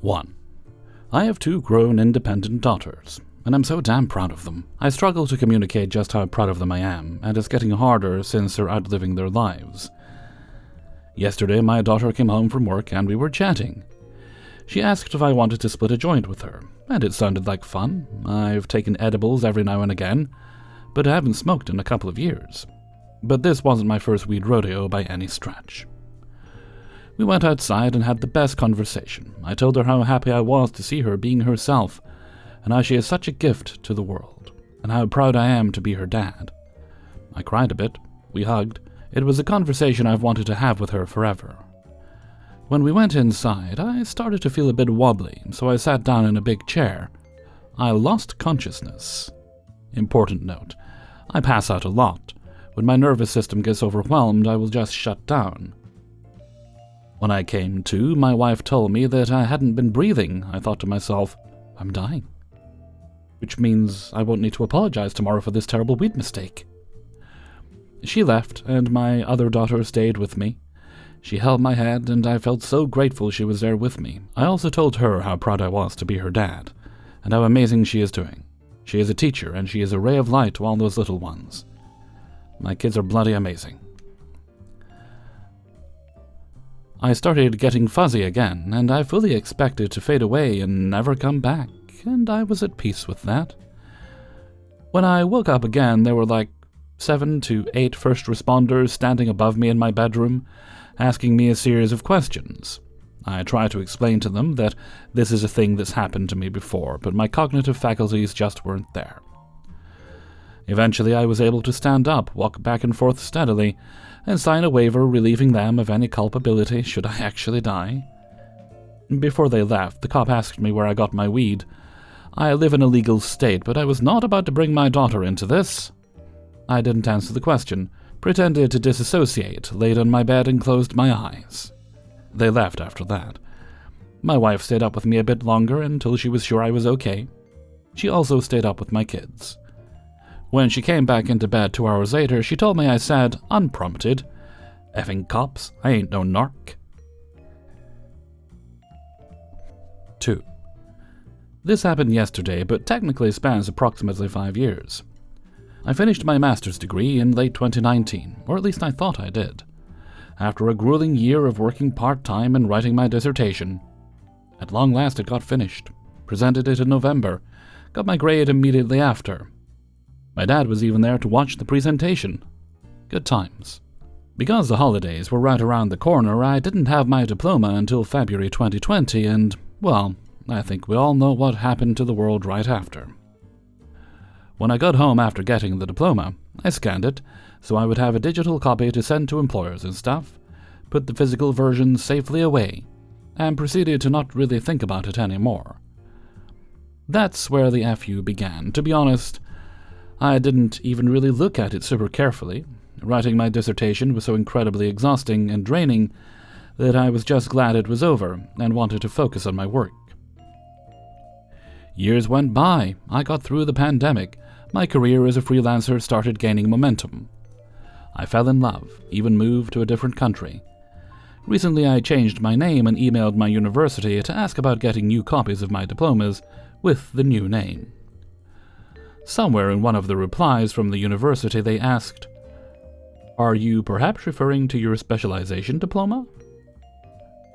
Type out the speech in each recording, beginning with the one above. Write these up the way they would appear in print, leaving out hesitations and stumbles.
1. I have 2 grown, independent daughters, and I'm so damn proud of them. I struggle to communicate just how proud of them I am, and it's getting harder since they're outliving their lives. Yesterday, my daughter came home from work and we were chatting. She asked if I wanted to split a joint with her, and it sounded like fun. I've taken edibles every now and again, but I haven't smoked in a couple of years. But this wasn't my first weed rodeo by any stretch. We went outside and had the best conversation. I told her how happy I was to see her being herself, and how she is such a gift to the world, and how proud I am to be her dad. I cried a bit. We hugged. It was a conversation I've wanted to have with her forever. When we went inside, I started to feel a bit wobbly, so I sat down in a big chair. I lost consciousness. Important note, I pass out a lot. When my nervous system gets overwhelmed, I will just shut down. When I came to, my wife told me that I hadn't been breathing. I thought to myself, I'm dying. Which means I won't need to apologize tomorrow for this terrible weed mistake. She left, and my other daughter stayed with me. She held my hand, and I felt so grateful she was there with me. I also told her how proud I was to be her dad, and how amazing she is doing. She is a teacher, and she is a ray of light to all those little ones. My kids are bloody amazing. I started getting fuzzy again, and I fully expected to fade away and never come back, and I was at peace with that. When I woke up again, there were like 7 to 8 first responders standing above me in my bedroom, asking me a series of questions. I tried to explain to them that this is a thing that's happened to me before, but my cognitive faculties just weren't there. Eventually, I was able to stand up, walk back and forth steadily, and sign a waiver relieving them of any culpability should I actually die. Before they left, the cop asked me where I got my weed. I live in a legal state, but I was not about to bring my daughter into this. I didn't answer the question, pretended to disassociate, laid on my bed and closed my eyes. They left after that. My wife stayed up with me a bit longer until she was sure I was okay. She also stayed up with my kids. When she came back into bed 2 hours later, she told me I said, unprompted, "Effing cops, I ain't no narc." 2. This happened yesterday, but technically spans approximately 5 years. I finished my master's degree in late 2019, or at least I thought I did, after a grueling year of working part-time and writing my dissertation. At long last it got finished, presented it in November, got my grade immediately after. My dad was even there to watch the presentation. Good times. Because the holidays were right around the corner, I didn't have my diploma until February 2020, and, well, I think we all know what happened to the world right after. When I got home after getting the diploma, I scanned it, so I would have a digital copy to send to employers and stuff, put the physical version safely away, and proceeded to not really think about it anymore. That's where the FU began. To be honest, I didn't even really look at it super carefully. Writing my dissertation was so incredibly exhausting and draining that I was just glad it was over and wanted to focus on my work. Years went by. I got through the pandemic. My career as a freelancer started gaining momentum. I fell in love, even moved to a different country. Recently I changed my name and emailed my university to ask about getting new copies of my diplomas with the new name. Somewhere in one of the replies from the university they asked, "Are you perhaps referring to your specialization diploma?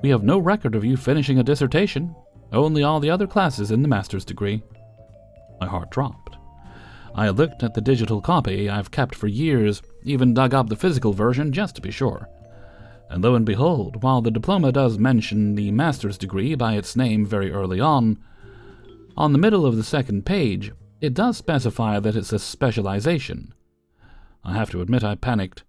We have no record of you finishing a dissertation, only all the other classes in the master's degree." My heart dropped. I looked at the digital copy I've kept for years, even dug up the physical version just to be sure. And lo and behold, while the diploma does mention the master's degree by its name very early on the middle of the second page, it does specify that it's a specialization. I have to admit I panicked.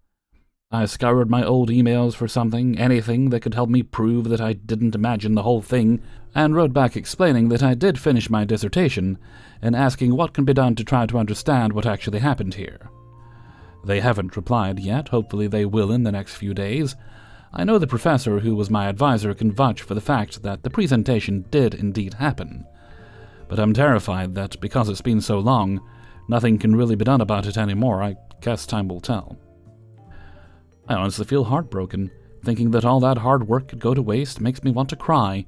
I scoured my old emails for something, anything that could help me prove that I didn't imagine the whole thing, and wrote back explaining that I did finish my dissertation and asking what can be done to try to understand what actually happened here. They haven't replied yet. Hopefully they will in the next few days. I know the professor who was my advisor can vouch for the fact that the presentation did indeed happen, but I'm terrified that because it's been so long, nothing can really be done about it anymore. I guess time will tell. I honestly feel heartbroken. Thinking that all that hard work could go to waste makes me want to cry.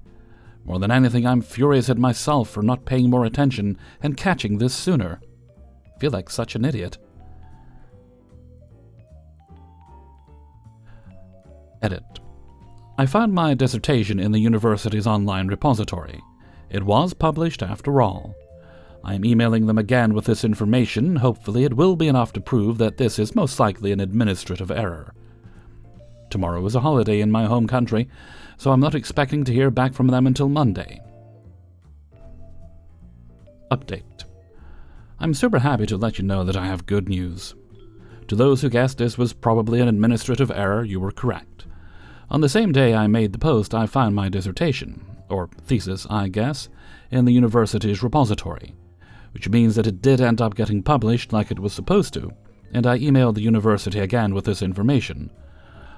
More than anything, I'm furious at myself for not paying more attention and catching this sooner. I feel like such an idiot. Edit. I found my dissertation in the university's online repository. It was published after all. I am emailing them again with this information. Hopefully it will be enough to prove that this is most likely an administrative error. Tomorrow is a holiday in my home country, so I'm not expecting to hear back from them until Monday. Update. I'm super happy to let you know that I have good news. To those who guessed this was probably an administrative error, you were correct. On the same day I made the post, I found my dissertation, or thesis, I guess, in the university's repository, which means that it did end up getting published like it was supposed to, and I emailed the university again with this information.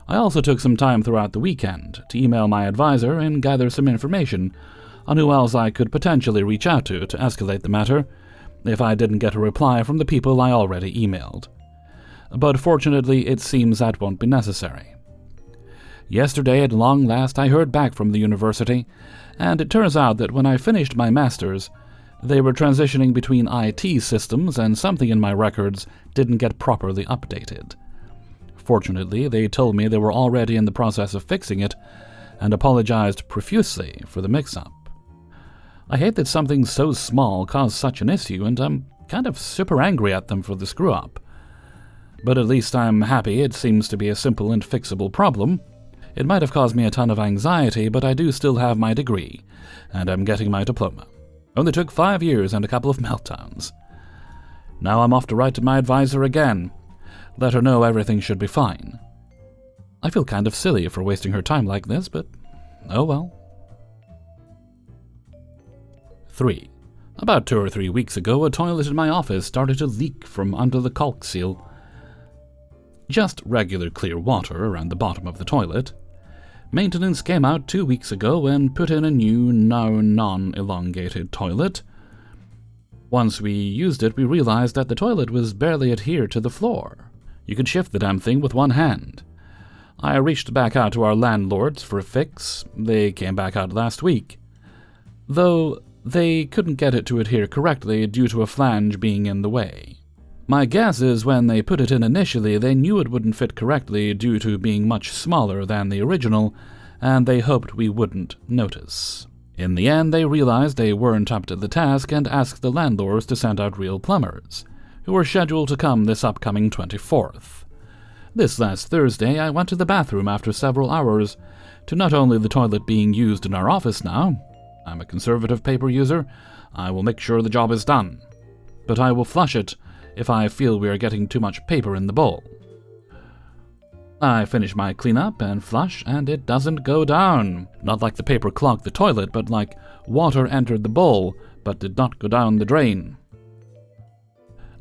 I also took some time throughout the weekend to email my advisor and gather some information on who else I could potentially reach out to escalate the matter if I didn't get a reply from the people I already emailed. But fortunately, it seems that won't be necessary. Yesterday, at long last, I heard back from the university, and it turns out that when I finished my master's, they were transitioning between IT systems and something in my records didn't get properly updated. Fortunately, they told me they were already in the process of fixing it, and apologized profusely for the mix-up. I hate that something so small caused such an issue, and I'm kind of super angry at them for the screw-up. But at least I'm happy it seems to be a simple and fixable problem. It might have caused me a ton of anxiety, but I do still have my degree, and I'm getting my diploma. Only took 5 years and a couple of meltdowns. Now I'm off to write to my advisor again. Let her know everything should be fine. I feel kind of silly for wasting her time like this, but oh well. 3. About 2 or 3 weeks ago, a toilet in my office started to leak from under the caulk seal. Just regular clear water around the bottom of the toilet. Maintenance came out 2 weeks ago and put in a new, now non-elongated toilet. Once we used it, we realized that the toilet was barely adhered to the floor. You could shift the damn thing with one hand. I reached back out to our landlords for a fix. They came back out last week. Though they couldn't get it to adhere correctly due to a flange being in the way. My guess is when they put it in initially, they knew it wouldn't fit correctly due to being much smaller than the original, and they hoped we wouldn't notice. In the end, they realized they weren't up to the task and asked the landlords to send out real plumbers, who were scheduled to come this upcoming 24th. This last Thursday, I went to the bathroom after several hours, to not only the toilet being used in our office now. I'm a conservative paper user. I will make sure the job is done. But I will flush it if I feel we are getting too much paper in the bowl. I finish my cleanup and flush, and it doesn't go down. Not like the paper clogged the toilet, but like water entered the bowl, but did not go down the drain.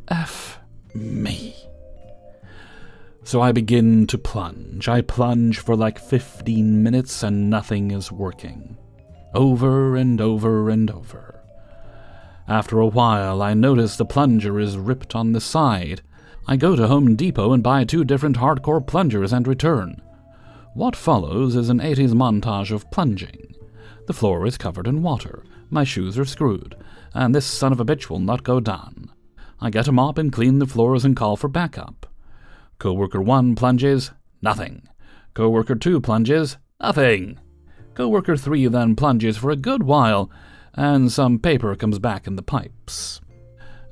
F me. So I begin to plunge. I plunge for like 15 minutes and nothing is working. Over and over and over. After a while, I notice the plunger is ripped on the side. I go to Home Depot and buy 2 different hardcore plungers and return. What follows is an 80s montage of plunging. The floor is covered in water, my shoes are screwed, and this son of a bitch will not go down. I get a mop and clean the floors and call for backup. Coworker 1 plunges, nothing. Coworker 2 plunges, nothing. Coworker 3 then plunges for a good while, and some paper comes back in the pipes.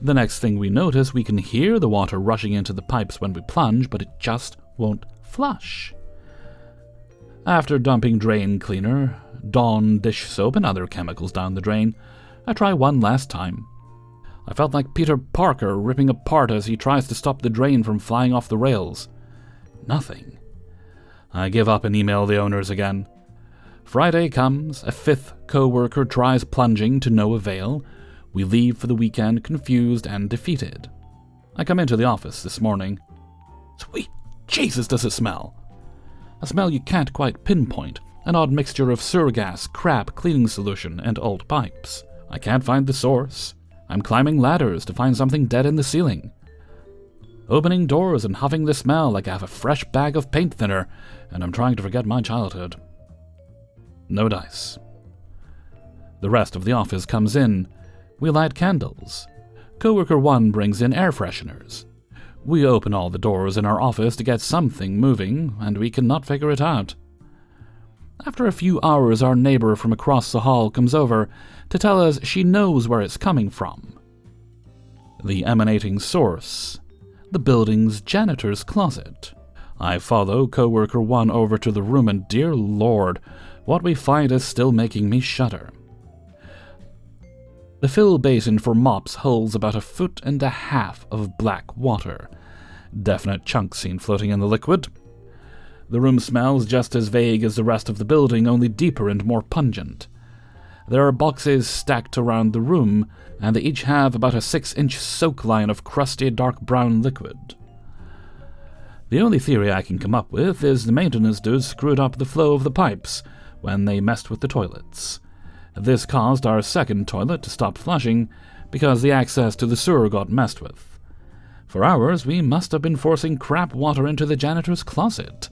The next thing we notice, we can hear the water rushing into the pipes when we plunge, but it just won't flush. After dumping drain cleaner, Dawn dish soap, and other chemicals down the drain, I try one last time. I felt like Peter Parker ripping apart as he tries to stop the drain from flying off the rails. Nothing. I give up and email the owners again. Friday comes, a 5th co-worker tries plunging to no avail. We leave for the weekend confused and defeated. I come into the office this morning. Sweet Jesus, does it smell! A smell you can't quite pinpoint, an odd mixture of surgas, crap, cleaning solution, and old pipes. I can't find the source. I'm climbing ladders to find something dead in the ceiling. Opening doors and huffing the smell like I have a fresh bag of paint thinner, and I'm trying to forget my childhood. No dice. The rest of the office comes in. We light candles. Coworker 1 brings in air fresheners. We open all the doors in our office to get something moving, and we cannot figure it out. After a few hours, our neighbor from across the hall comes over to tell us she knows where it's coming from. The emanating source, the building's janitor's closet. I follow coworker 1 over to the room, and dear Lord, what we find is still making me shudder. The fill basin for mops holds about 1.5 feet of black water. Definite chunks seen floating in the liquid. The room smells just as vague as the rest of the building, only deeper and more pungent. There are boxes stacked around the room, and they each have about a 6-inch soak line of crusty dark brown liquid. The only theory I can come up with is the maintenance dudes screwed up the flow of the pipes when they messed with the toilets. This caused our second toilet to stop flushing because the access to the sewer got messed with. For hours, we must have been forcing crap water into the janitor's closet,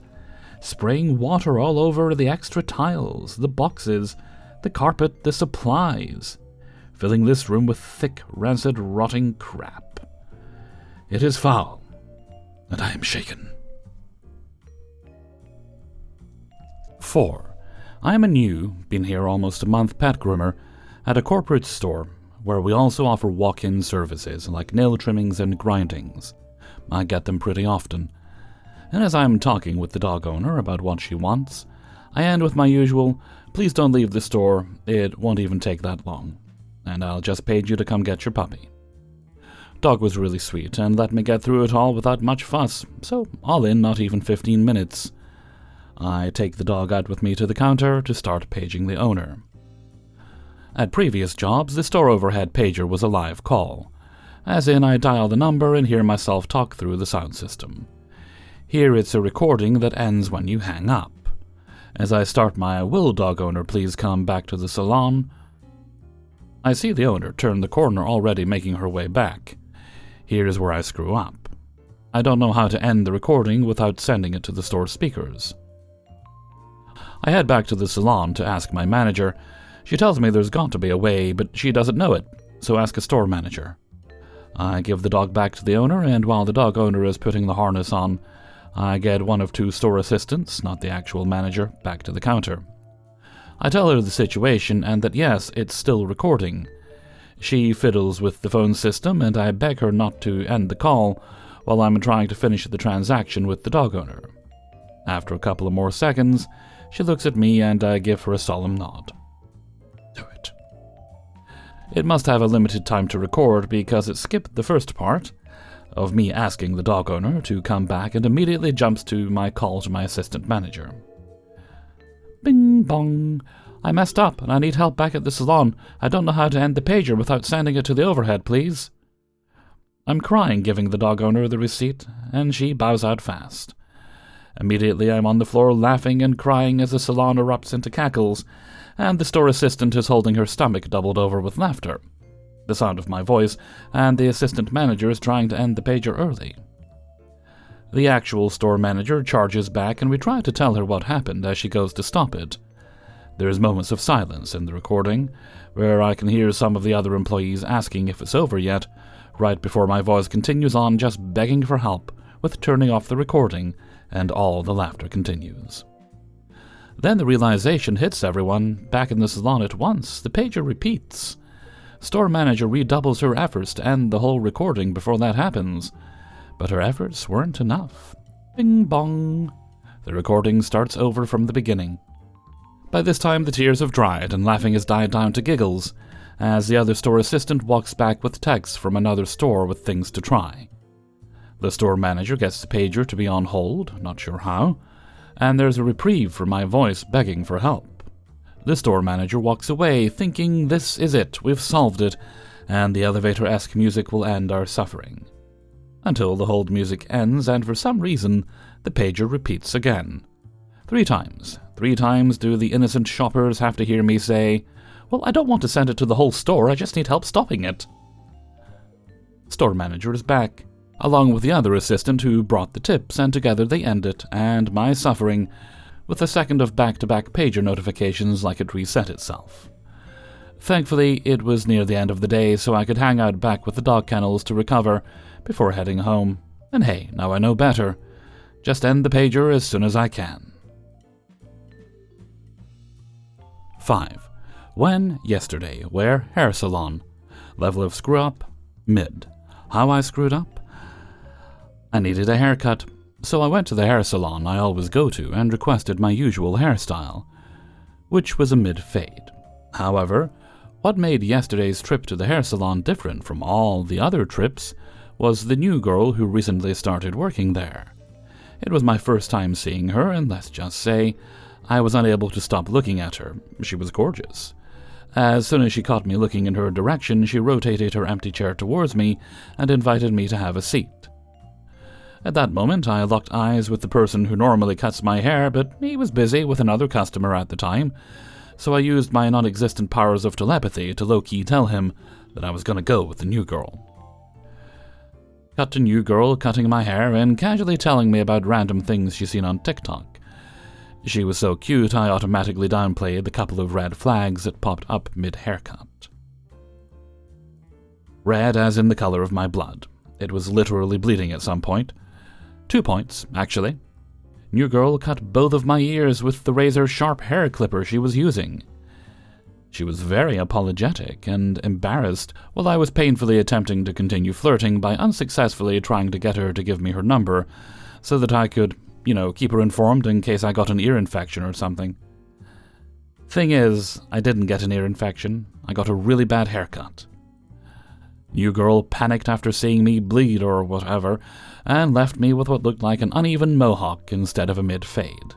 spraying water all over the extra tiles, the boxes, the carpet, the supplies, filling this room with thick, rancid, rotting crap. It is foul, and I am shaken. 4. I am a new, been here almost a month pet groomer at a corporate store where we also offer walk-in services like nail trimmings and grindings. I get them pretty often. And as I am talking with the dog owner about what she wants, I end with my usual, "Please don't leave the store, it won't even take that long, and I'll just pay you to come get your puppy." Dog was really sweet and let me get through it all without much fuss, so all in not even 15 minutes. I take the dog out with me to the counter to start paging the owner. At previous jobs, the store overhead pager was a live call, as in I dial the number and hear myself talk through the sound system. Here it's a recording that ends when you hang up. As I start my "Will dog owner please come back to the salon?" I see the owner turn the corner, already making her way back. Here's where I screw up. I don't know how to end the recording without sending it to the store speakers. I head back to the salon to ask my manager. She tells me there's got to be a way, but she doesn't know it, so ask a store manager. I give the dog back to the owner, and while the dog owner is putting the harness on, I get one of 2 store assistants, not the actual manager, back to the counter. I tell her the situation and that yes, it's still recording. She fiddles with the phone system, and I beg her not to end the call while I'm trying to finish the transaction with the dog owner. After a couple of more seconds, she looks at me and I give her a solemn nod. Do it. It must have a limited time to record because it skipped the first part of me asking the dog owner to come back and immediately jumps to my call to my assistant manager. Bing bong. I messed up and I need help back at the salon. I don't know how to end the pager without sending it to the overhead, please. I'm crying, giving the dog owner the receipt, and she bows out fast. Immediately I'm on the floor laughing and crying as the salon erupts into cackles, and the store assistant is holding her stomach doubled over with laughter. The sound of my voice, and the assistant manager is trying to end the pager early. The actual store manager charges back, and we try to tell her what happened as she goes to stop it. There's moments of silence in the recording, where I can hear some of the other employees asking if it's over yet, right before my voice continues on just begging for help with turning off the recording, and all the laughter continues. Then the realization hits everyone back in the salon at once. The pager repeats. Store manager redoubles her efforts to end the whole recording before that happens, but her efforts weren't enough. Bing bong. The recording starts over from the beginning. By this time the tears have dried and laughing has died down to giggles, as the other store assistant walks back with texts from another store with things to try. The store manager gets the pager to be on hold, not sure how, and there's a reprieve for my voice begging for help. The store manager walks away, thinking this is it, we've solved it, and the elevator-esque music will end our suffering. Until the hold music ends, and for some reason, the pager repeats again. 3 times. 3 times do the innocent shoppers have to hear me say, "Well, I don't want to send it to the whole store, I just need help stopping it." Store manager is back, along with the other assistant who brought the tips, and together they end it, and my suffering, with a second of back-to-back pager notifications like it reset itself. Thankfully, it was near the end of the day, so I could hang out back with the dog kennels to recover before heading home. And hey, now I know better. Just end the pager as soon as I can. 5. When, yesterday, where, hair salon. Level of screw up, mid. How I screwed up? I needed a haircut, so I went to the hair salon I always go to and requested my usual hairstyle, which was a mid-fade. However, what made yesterday's trip to the hair salon different from all the other trips was the new girl who recently started working there. It was my first time seeing her, and let's just say, I was unable to stop looking at her. She was gorgeous. As soon as she caught me looking in her direction, she rotated her empty chair towards me and invited me to have a seat. At that moment, I locked eyes with the person who normally cuts my hair, but he was busy with another customer at the time, so I used my non-existent powers of telepathy to low-key tell him that I was going to go with the new girl. Cut to new girl cutting my hair and casually telling me about random things she's seen on TikTok. She was so cute, I automatically downplayed the couple of red flags that popped up mid-haircut. Red as in the color of my blood. It was literally bleeding at some point. 2 points, actually. New girl cut both of my ears with the razor-sharp hair clipper she was using. She was very apologetic and embarrassed while I was painfully attempting to continue flirting by unsuccessfully trying to get her to give me her number so that I could, keep her informed in case I got an ear infection or something. Thing is, I didn't get an ear infection. I got a really bad haircut. New girl panicked after seeing me bleed or whatever, and left me with what looked like an uneven mohawk instead of a mid-fade.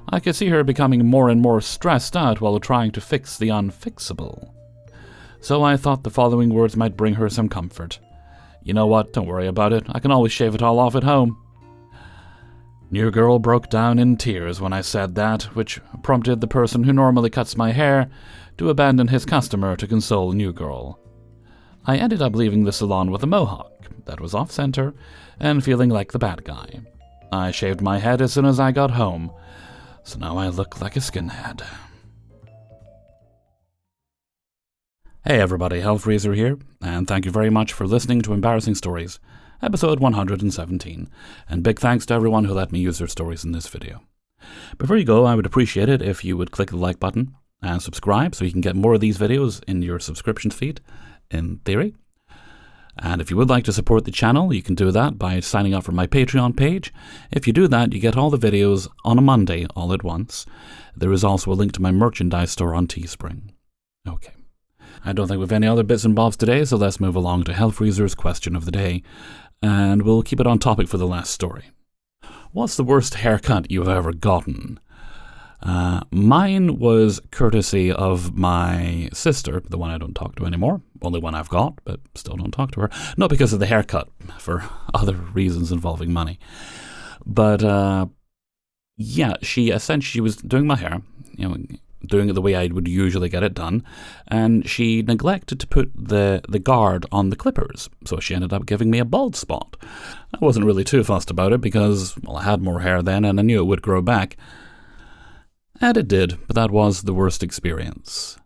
I could see her becoming more and more stressed out while trying to fix the unfixable. So I thought the following words might bring her some comfort. You know what, don't worry about it, I can always shave it all off at home. New girl broke down in tears when I said that, which prompted the person who normally cuts my hair to abandon his customer to console new girl. I ended up leaving the salon with a mohawk that was off-center and feeling like the bad guy. I shaved my head as soon as I got home, so now I look like a skinhead. Hey everybody, Hellfreezer here, and thank you very much for listening to Embarrassing Stories, episode 117, and big thanks to everyone who let me use their stories in this video. Before you go, I would appreciate it if you would click the like button and subscribe so you can get more of these videos in your subscription feed, in theory. And if you would like to support the channel, you can do that by signing up for my Patreon page. If you do that, you get all the videos on a Monday all at once. There is also a link to my merchandise store on Teespring. Okay. I don't think we have any other bits and bobs today, so let's move along to Hellfreezer's question of the day, and we'll keep it on topic for the last story. What's the worst haircut you've ever gotten? Mine was courtesy of my sister, the one I don't talk to anymore. Only one I've got, but still don't talk to her. Not because of the haircut, for other reasons involving money. But, she essentially was doing my hair, doing it the way I would usually get it done, and she neglected to put the guard on the clippers, so she ended up giving me a bald spot. I wasn't really too fussed about it because, I had more hair then and I knew it would grow back. And it did, but that was the worst experience.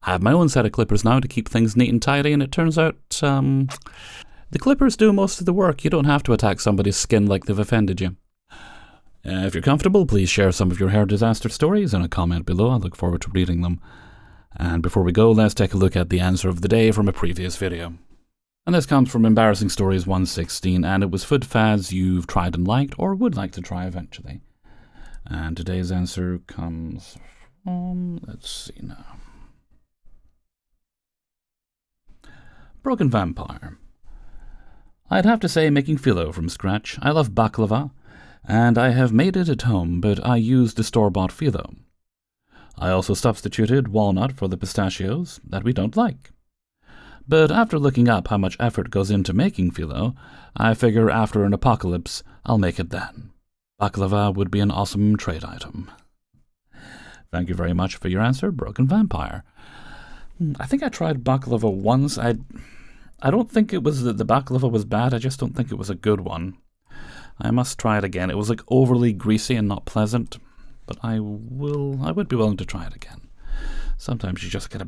I have my own set of clippers now to keep things neat and tidy, and it turns out, the clippers do most of the work. You don't have to attack somebody's skin like they've offended you. If you're comfortable, please share some of your hair disaster stories in a comment below. I look forward to reading them. And before we go, let's take a look at the answer of the day from a previous video. And this comes from Embarrassing Stories 116, and it was food fads you've tried and liked, or would like to try eventually. And today's answer comes from, let's see now. Broken Vampire. I'd have to say making phyllo from scratch. I love baklava, and I have made it at home, but I used the store-bought phyllo. I also substituted walnut for the pistachios that we don't like. But after looking up how much effort goes into making phyllo, I figure after an apocalypse, I'll make it then. Baklava would be an awesome trade item. Thank you very much for your answer, Broken Vampire. I think I tried baklava once. I don't think it was that the baklava was bad, I just don't think it was a good one. I must try it again. It was overly greasy and not pleasant, but I would be willing to try it again. Sometimes you just gotta